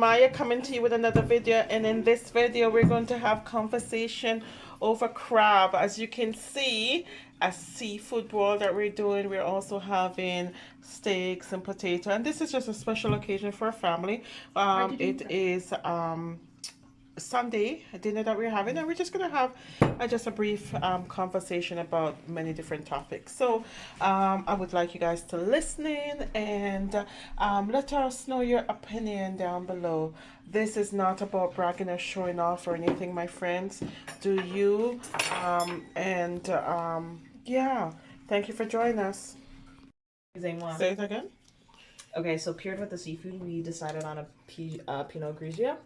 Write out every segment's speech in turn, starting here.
Maya coming to you with another video, and in this video we're going to have conversation over crab. As you can see, a seafood boil that we're doing. We're also having steaks and potato, and this is just a special occasion for a family. It is Sunday dinner that we're having, and we're just gonna have just a brief conversation about many different topics. So I would like you guys to listen in and let us know your opinion down below. This is not about bragging or showing off or anything, my friends. Do you yeah, thank you for joining us. Say it again. Okay, so paired with the seafood, we decided on a Pinot Grigio.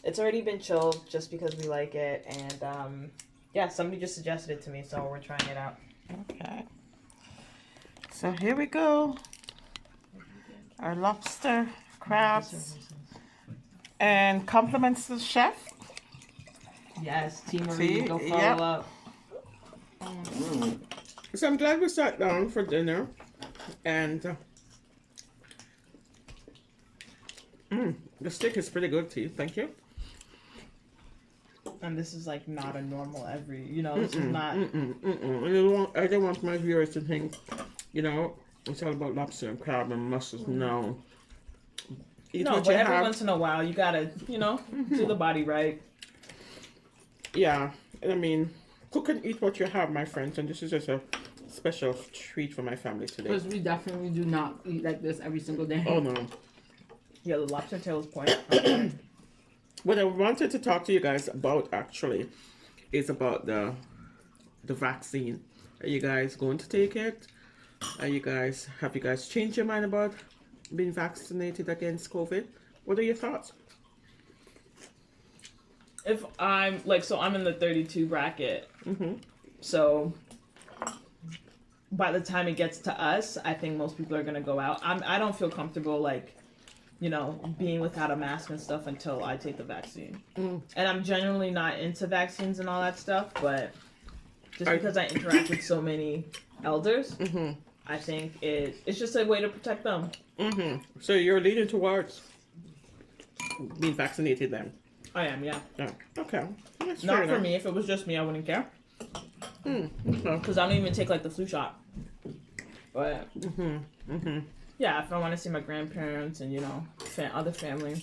It's already been chilled just because we like it, and yeah, somebody just suggested it to me, so we're trying it out. Okay. So here we go. Our lobster, crabs, and compliments to the chef. Yes, Team Marie, go follow up. So I'm glad we sat down for dinner, and the steak is pretty good too. Thank you. And this is like not a normal this is not. I don't want my viewers to think, it's all about lobster and crab and mussels. No. But every once in a while you gotta, do the body right. Yeah, I mean, cook and eat what you have, my friends, and this is just a special treat for my family today. Because we definitely do not eat like this every single day. Oh no. Yeah, the lobster tail is point. What I wanted to talk to you guys about actually is about the vaccine. Are you guys going to take it? Have you guys changed your mind about being vaccinated against COVID? What are your thoughts? If I'm I'm in the 32 bracket. So by the time it gets to us, I think most people are gonna go out. I don't feel comfortable being without a mask and stuff until I take the vaccine. And I'm genuinely not into vaccines and all that stuff, but just because I interact with so many elders, I think it's just a way to protect them. So you're leaning towards being vaccinated then? I am, yeah. Oh, okay. That's Not fair for enough. me. If it was just me, I wouldn't care. Okay. Because I don't even take the flu shot. But yeah, if I want to see my grandparents and other family.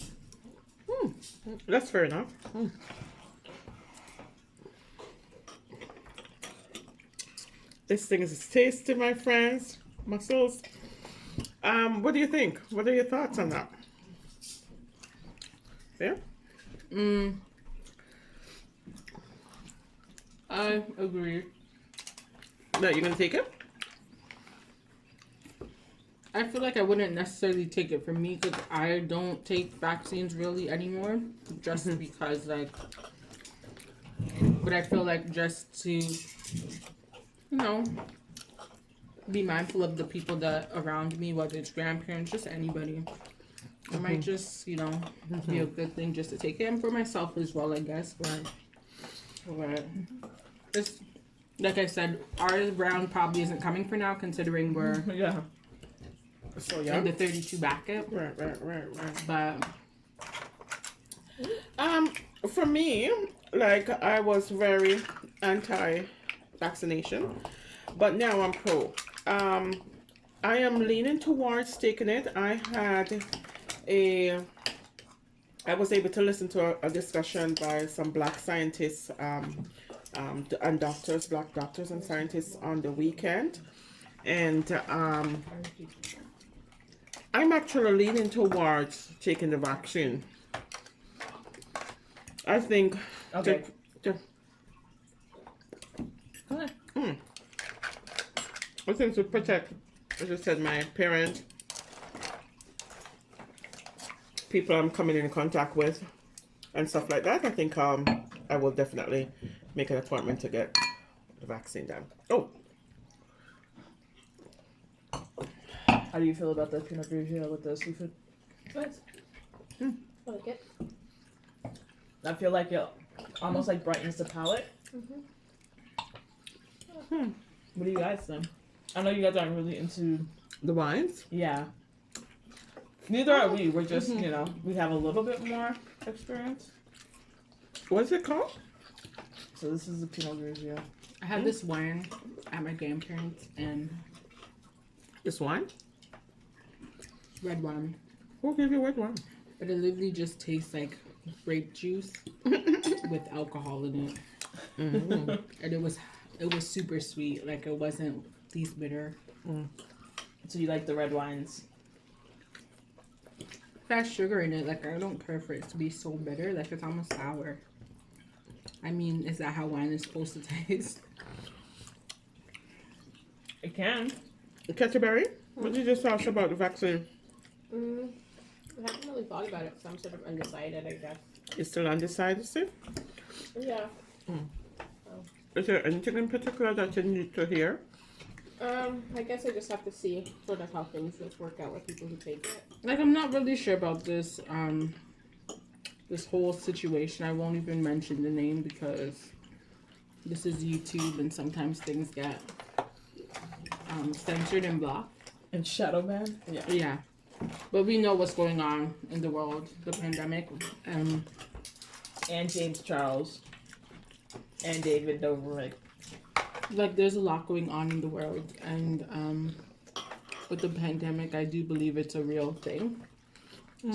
That's fair enough. This thing is tasty, my friends. Mussels. What do you think? What are your thoughts on that? Yeah? I agree. No, you're gonna take it? I feel like I wouldn't necessarily take it for me because I don't take vaccines really anymore. Just because, but I feel like just to, be mindful of the people that around me, whether it's grandparents, just anybody. It might just, be a good thing just to take it. And for myself as well, I guess. But just, like I said, our round probably isn't coming for now, considering we're in the 32 bracket. Right. But For me, I was very anti-vaccination, but now I'm pro. I am leaning towards taking it. I was able to listen to a discussion by some black scientists and doctors, black doctors and scientists on the weekend, and I'm actually leaning towards taking the vaccine. I think Okay. I think to protect, as I said, my parents, people I'm coming in contact with, and stuff like that, I think I will definitely make an appointment to get the vaccine done. Oh. How do you feel about the Pinot Grigio with the seafood? Nice. I like it. I feel like it almost brightens the palate. What do you guys think? I know you guys aren't really into The wines? Yeah. Neither are we. We're just, you know, we have a little bit more experience. What's it called? So this is the Pinot Grigio. I had this wine at my grandparents and This wine? red wine. Who gave you white wine? But it literally just tastes like grape juice with alcohol in it. Mm-hmm. And it was super sweet. Like it wasn't least bitter. So you like the red wines? It has sugar in it. Like I don't care for it to be so bitter. Like it's almost sour. I mean, is that how wine is supposed to taste? It can. Ketchuberry? What did you just tell us about the vaccine? I haven't really thought about it, so I'm sort of undecided, I guess. You're still undecided, Steve? Yeah. Is there anything in particular that you need to hear? I guess I just have to see sort of how things just work out with people who take it. Like I'm not really sure about this this whole situation. I won't even mention the name because this is YouTube and sometimes things get censored and blocked. And shadow ban? Yeah. Yeah. But we know what's going on in the world, the pandemic. And James Charles. And David Dobrik. Like there's a lot going on in the world, and with the pandemic, I do believe it's a real thing.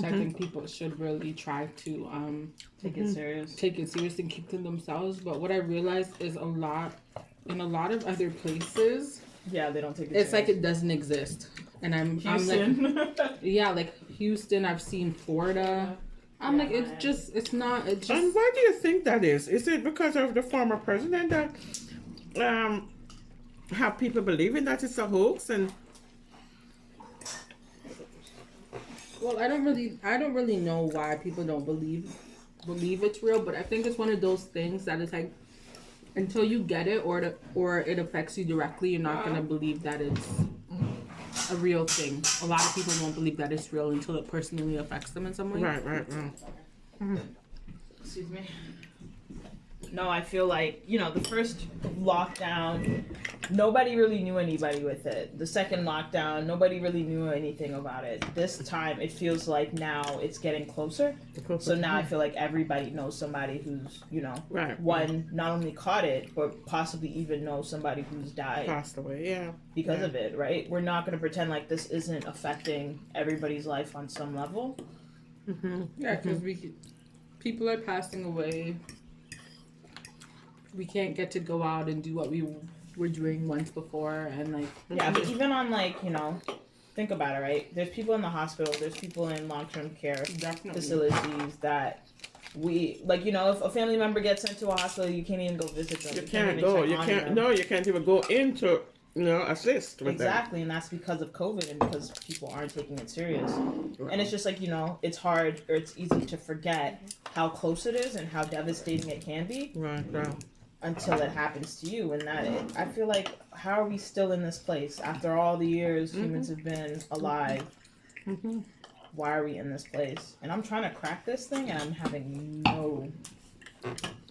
So I think people should really try to Take it serious. take it serious and keep to themselves. But what I realized is in a lot of other places, Yeah, they don't take it it's serious. like it doesn't exist. And I'm like, Houston. yeah, like Houston. I've seen Florida. I'm like, it's not. It's just. And why do you think that is? Is it because of the former president that have people believing that it's a hoax? And Well, I don't really know why people don't believe it's real, but I think it's one of those things that is like until you get it or it affects you directly, you're not gonna believe that it's a real thing. A lot of people won't believe that it's real until it personally affects them in some way. right. Excuse me. No, I feel like, you know, the first lockdown, nobody really knew anybody with it. The second lockdown, nobody really knew anything about it. This time, it feels like now it's getting closer. So now I feel like everybody knows somebody who's, you know, Right. one, not only caught it, but possibly even knows somebody who's died Passed away, yeah. because Yeah. of it, right? We're not going to pretend like this isn't affecting everybody's life on some level. Yeah, because people are passing away. We can't get to go out and do what we were doing once before, and like Yeah, but even on like, you know, think about it, right? There's people in the hospital, there's people in long-term care definitely. facilities that we, like, you know, if a family member gets sent to a hospital, you can't even go visit them. You can't can't even go. check You on can't. them. No, you can't even go into. Assist with Exactly, and that's because of COVID and because people aren't taking it serious. them. And it's just like, you know, it's hard or it's easy to forget how close it is and how devastating it can be Right. until it happens to you. And I feel like, how are we still in this place after all the years humans have been alive? Why are we in this place? And I'm trying to crack this thing and I'm having no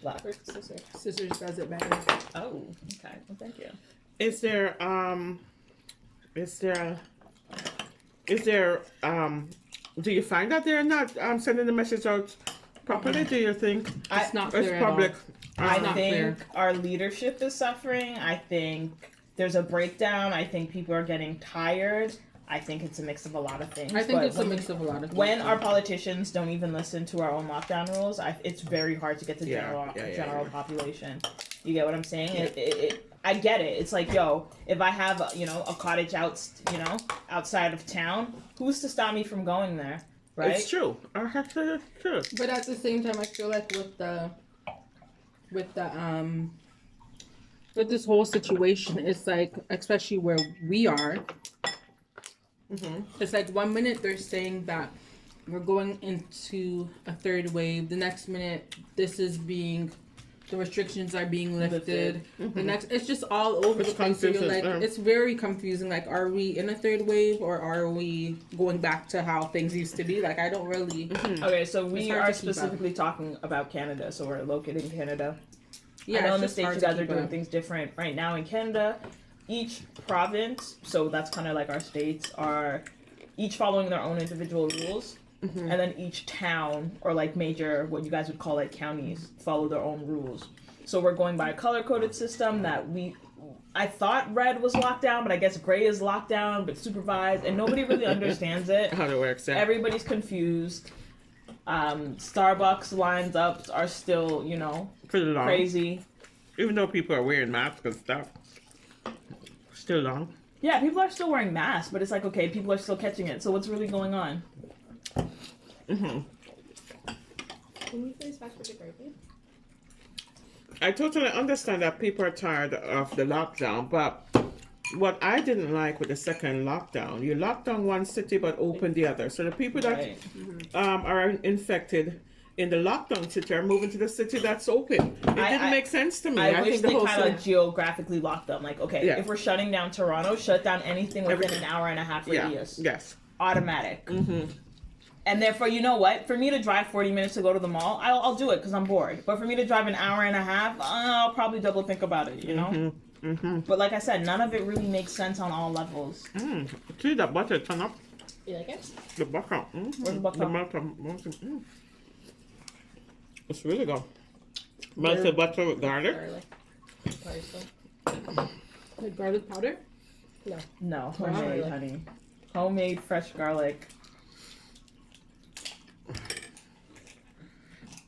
luck. Where's the scissor? Scissors does it better. Oh, okay. Well, thank you. Is there do you find that they're not sending the message out properly? Do you think It's not it's clear public? at all. I not think clear. our leadership is suffering. I think there's a breakdown. I think people are getting tired. I think it's a mix of a lot of things. I think But it's a mix of a lot of things. when our politicians don't even listen to our own lockdown rules, it's very hard to get the Yeah, general yeah. population. You get what I'm saying? I get it. It's like, yo, if I have a cottage outside of town, who's to stop me from going there, right? It's true. I have to. True. But at the same time, I feel like with this whole situation, it's like, especially where we are, it's like 1 minute they're saying that we're going into a third wave. The next minute, the restrictions are being lifted. The next, it's just all over the place. So you're like, it's very confusing. Like, are we in a third wave or are we going back to how things used to be? Like, I don't really. Okay, so we hard are to keep up. specifically talking about Canada, so we're located in Canada. Yeah, I know it's in the just States hard you to guys are keep doing up. things different. Right now in Canada, each province, so that's kind of like our states, each following their own individual rules. And then each town or like major, what you guys would call like counties, follow their own rules. So we're going by a color coded system that I thought red was locked down, but I guess gray is locked down, but supervised, and nobody really understands it. How it works, yeah. Everybody's confused. Starbucks lines up are still, you know, Pretty long. crazy. Even though people are wearing masks and stuff. Still long. Yeah, people are still wearing masks, but it's like, okay, people are still catching it. So what's really going on? Can you please pass for the gravy? I totally understand that people are tired of the lockdown, but what I didn't like with the second lockdown, you locked down one city but opened the other. So the people that Right. are infected in the lockdown city are moving to the city that's open. It didn't make sense to me. I wish think the they whole kind thing- of geographically locked them. Like, okay, Yeah. if we're shutting down Toronto, shut down anything within Everything. an hour and a half radius. Yes. Automatic. And therefore, you know what? For me to drive 40 minutes to go to the mall, I'll do it because I'm bored. But for me to drive an hour and a half, I'll probably double think about it, you know? But like I said, none of it really makes sense on all levels. See the butter turn up? You like it? The butter. Where's the butter? The butter. It's really good. Melted butter with garlic. Garlic. Parsley. Like garlic powder? No, homemade, honey. Homemade fresh garlic.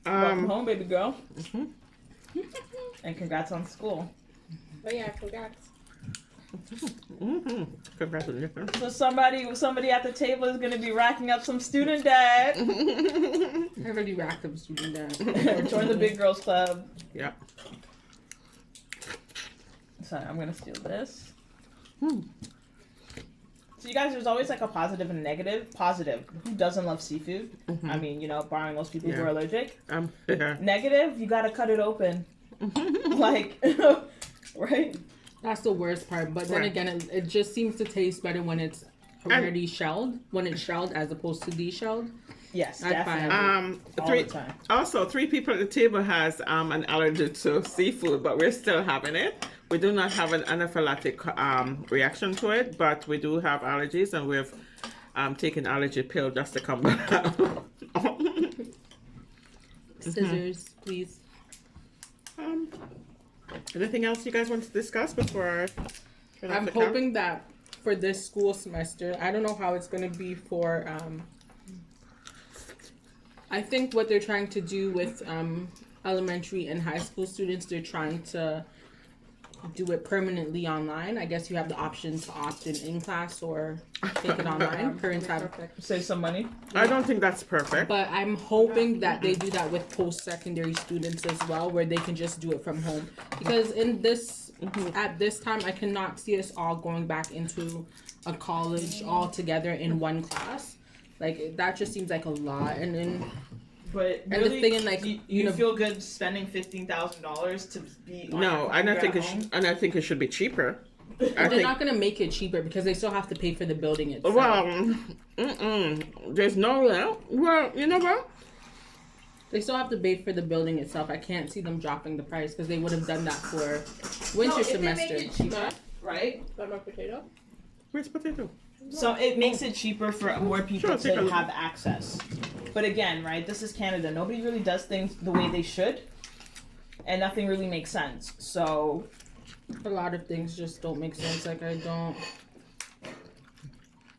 Welcome home, baby girl. And congrats on school. Oh yeah, congrats. Congratulations. So somebody at the table is gonna be racking up some student debt. I already racked up student debt. Join the big girls club. Yeah. Sorry, I'm gonna steal this. So you guys, there's always like a positive and a negative. Positive, who doesn't love seafood? I mean, you know, barring those people who Yeah. are allergic. Yeah. Negative, you gotta cut it open. Like, right? That's the worst part. But then Right. again, it just seems to taste better when it's already shelled, as opposed to de-shelled. Yes, I find- definitely. All Three. the time. Also, 3 people at the table has an allergy to seafood, but we're still having it. We do not have an anaphylactic reaction to it, but we do have allergies, and we've taken allergy pill just to come back. Scissors, please. Anything else you guys want to discuss before? I I'm hoping that for this school semester, I don't know how it's going to be for. I think what they're trying to do with elementary and high school students, they're trying to do it permanently online. I guess you have the option to opt in class or take it online. Parents have. Save some money. I don't think that's perfect. But I'm hoping that they do that with post-secondary students as well, where they can just do it from home. Because at this time, I cannot see us all going back into a college all together in one class. Like, that just seems like a lot. And then, But the really, thing in, like, you you know- feel good spending $15,000 to be on No, your and I think computer at and I think it should be cheaper. I they're think. not going to make it cheaper because they still have to pay for the building itself. Well, there's no. Well, you know what? They still have to pay for the building itself. I can't see them dropping the price because they would have done that for winter No, if semester. They make it cheaper, right? Got my potato? Where's potato? So it makes it cheaper for more people Sure, take a to look. have access. But again, right, this is Canada. Nobody really does things the way they should. And nothing really makes sense. So A lot of things just don't make sense. Like, I don't.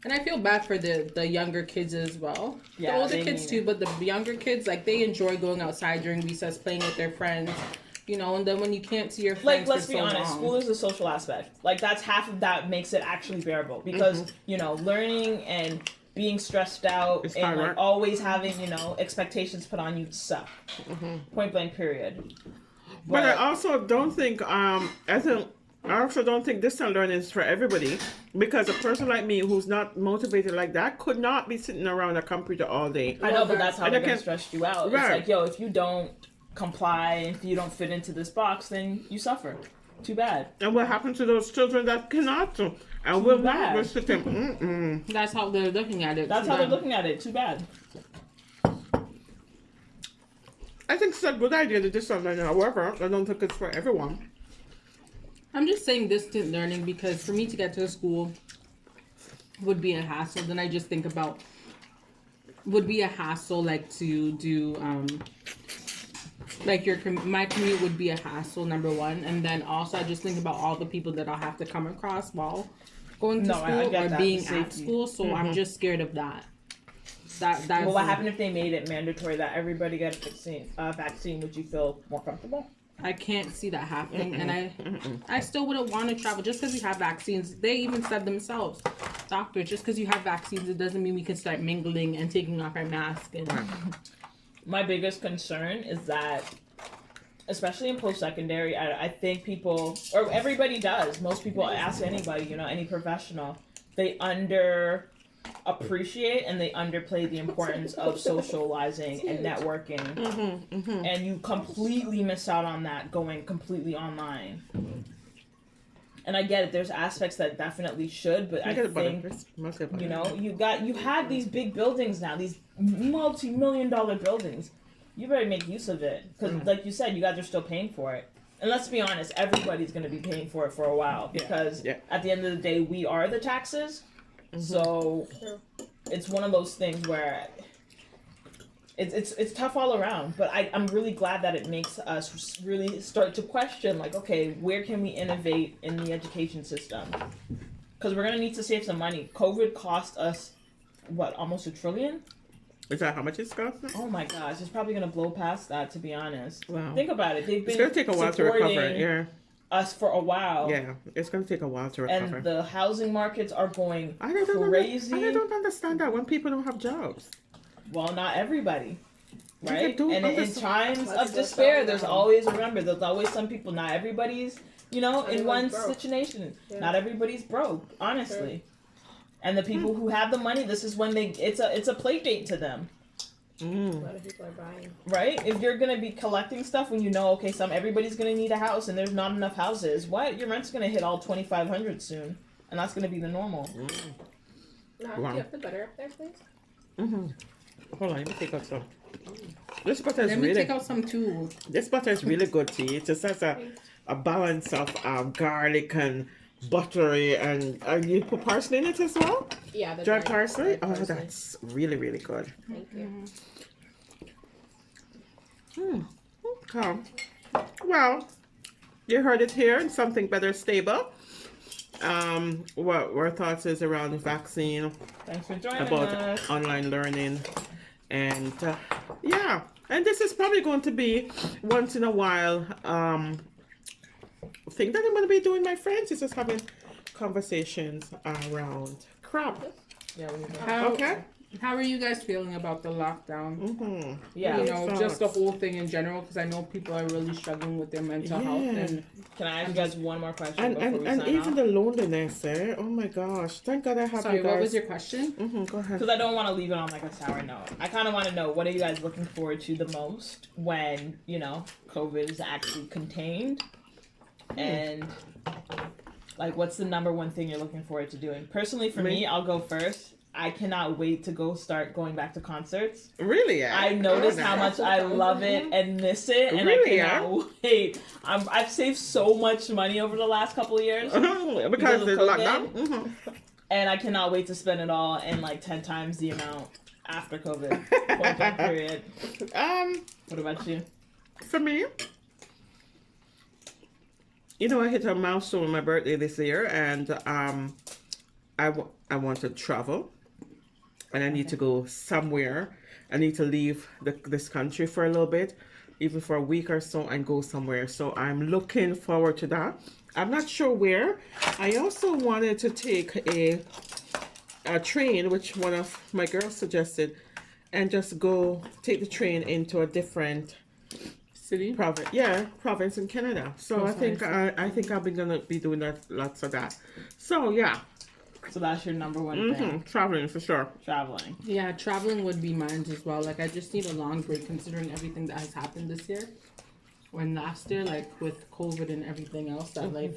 And I feel bad for the younger kids as well. Yeah, the older they kids mean too, it. but the younger kids, like, they enjoy going outside during recess, playing with their friends, you know. And then when you can't see your friends, like, let's for be so honest, long, school is a social aspect. Like, that's half of that makes it actually bearable. Because, you know, learning and being stressed out It's and hard like work. always having, you know, expectations put on you suck. Point blank period. But I also don't think I also don't think distance learning is for everybody, because a person like me who's not motivated like that could not be sitting around a computer all day. I know, but that's how And they're I gonna can- stress you out. It's Right. like, yo, if you don't comply, if you don't fit into this box, then you suffer. Too bad. And what happened to those children that cannot? And we're not bad. we're sitting. that's how they're looking at it. That's to how they're them. looking at it. Too bad. I think it's a good idea to distance learning. However, I don't think it's for everyone. I'm just saying distant learning because for me to get to school, would be a hassle. Then I just think about would be a hassle like to do like my commute would be a hassle, number one, and then also I just think about all the people that I'll have to come across while going to No, I school get or that, being the at safety. school. So I'm just scared of that. That's Well, what happened if they made it mandatory that everybody get a vaccine? Would you feel more comfortable? I can't see that happening, and I still wouldn't want to travel just because we have vaccines. They even said themselves, doctors, just because you have vaccines, it doesn't mean we can start mingling and taking off our mask. And My biggest concern is that, especially in post-secondary, I think people, or everybody does, most people ask anybody, you know, any professional, they appreciate and they underplay the importance of socializing and networking, and you completely miss out on that going completely online. And I get it, there's aspects that definitely should, but I think, you know, you have these big buildings now, these multi-million-dollar buildings. You better make use of it, because like you said, you guys are still paying for it. And let's be honest, everybody's going to be paying for it for a while, because at the end of the day, we are the taxes. So it's one of those things where it's tough all around. But I'm really glad that it makes us really start to question, like, okay, where can we innovate in the education system? Because we're gonna need to save some money. COVID cost us what, almost $1 trillion? Is that how much it's costing? Oh my gosh, it's probably gonna blow past that. To be honest, Wow. think about it. They've been It's gonna take a while to recover. supporting Yeah, us for a while. yeah. It's gonna take a while to recover. And the housing markets are going I don't crazy. I don't understand that when people don't have jobs. Well, not everybody, right? do And in understand. times Let's of go despair, down. there's always some people. Not everybody's, you know, in one Everyone's broke. situation. Yeah. Not everybody's broke, honestly. And the people who have the money, this is when it's a play date to them, A lot of people are buying. right? If you're gonna be collecting stuff when you know, okay, everybody's gonna need a house and there's not enough houses, what? Your rent's gonna hit all 2,500 soon, and that's gonna be the normal. Now, Wow. do you have the butter up there, please? Hold on, let me take out some. This butter is let me really. take out some too. This butter is really good tea. It just has a balance of garlic and buttery, and you put parsley in it as well. Yeah, the Dried parsley. dried Oh, parsley. that's really really good. Thank you. Okay. Well, you heard it here. And something better stable. What our thoughts is around the vaccine, Thanks for joining about us. online learning, and yeah. And this is probably going to be once in a while thing that I'm going to be doing. My friends is just having conversations around crap. Yeah, we need Okay. How are you guys feeling about the lockdown? Yeah. You know, Thoughts. just the whole thing in general, because I know people are really struggling with their mental health. Yeah. And Can I ask you guys one more question And before and, we and sign even off? the loneliness, eh? Oh my gosh! Thank God I have sorry, you guys. what was your question? Go ahead. Because I don't want to leave it on like a sour note. I kind of want to know, what are you guys looking forward to the most when, you know, COVID is actually contained? And like, what's the number one thing you're looking forward to doing? Personally, for me, I'll go first. I cannot wait to start going back to concerts. Really? Eh? I notice Oh, how no. much I love it and miss it, and Really, I cannot wait. I've saved so much money over the last couple of years, because Because of there's COVID? lockdown. Mm-hmm. and I cannot wait to spend it all in like 10 times the amount after COVID. Point blank period. What about you? For me, you know, I hit a milestone on my birthday this year, and I want to travel, and I need to go somewhere. I need to leave this country for a little bit, even for a week or so, and go somewhere. So I'm looking forward to that. I'm not sure where. I also wanted to take a train, which one of my girls suggested, and just go take the train into a different City? province in Canada. So Oh, I think I'll be gonna be doing lots of that. So yeah, So that's your number one thing, traveling for sure. traveling. Yeah, traveling would be mine as well. Like, I just need a long break considering everything that has happened this year. When last year, like, with COVID and everything else that life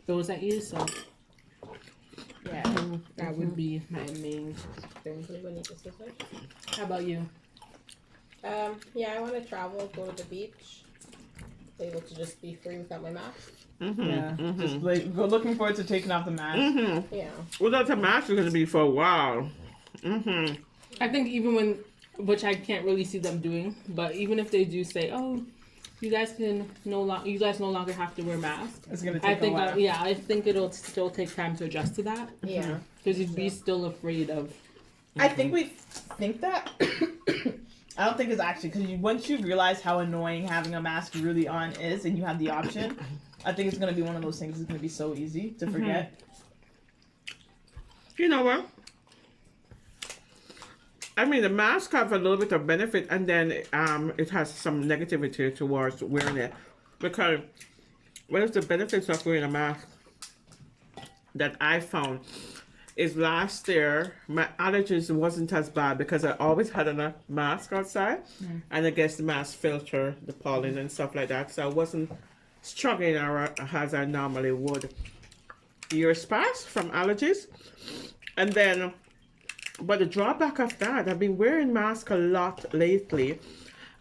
throws at you. So Yeah. that would be my main thing. Anybody need this switch? How about you? Yeah, I want to travel, go to the beach. able to just be free without my mask. Yeah. Just like we're looking forward to taking off the mask. Yeah. Well, that's a mask is gonna be for a while. I think even when, which I can't really see them doing, but even if they do say, "Oh, you guys no longer have to wear masks," It's gonna I take think a while. I think it'll still take time to adjust to that Yeah. because you'd be still afraid of. I think we think that. I don't think it's actually because once you realize how annoying having a mask really on is, and you have the option, I think it's gonna be one of those things. It's gonna be so easy to forget. You know what? I mean, the mask have a little bit of benefit, and then it has some negativity towards wearing it. Because one of the benefits of wearing a mask that I found is last year my allergies wasn't as bad because I always had a mask outside, and I guess the mask filter the pollen and stuff like that, so I wasn't struggling as I normally would. Years passed from allergies, and then. But the drawback of that, I've been wearing masks a lot lately,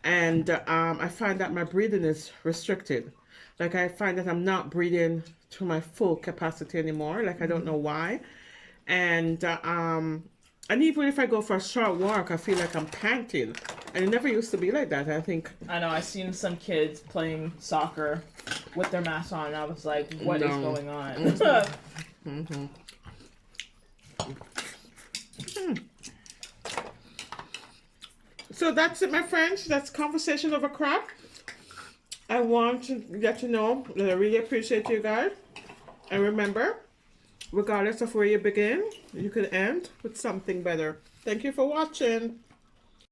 and I find that my breathing is restricted. Like I find that I'm not breathing to my full capacity anymore. Like I don't know why, and even if I go for a short walk, I feel like I'm panting, and it never used to be like that. I think. I know. I've seen some kids playing soccer with their masks on, and I was like, "What is No. going on?" So that's it, my friends. That's conversation over crap. I want to let you know that I really appreciate you guys. And remember, regardless of where you begin, you can end with something better. Thank you for watching.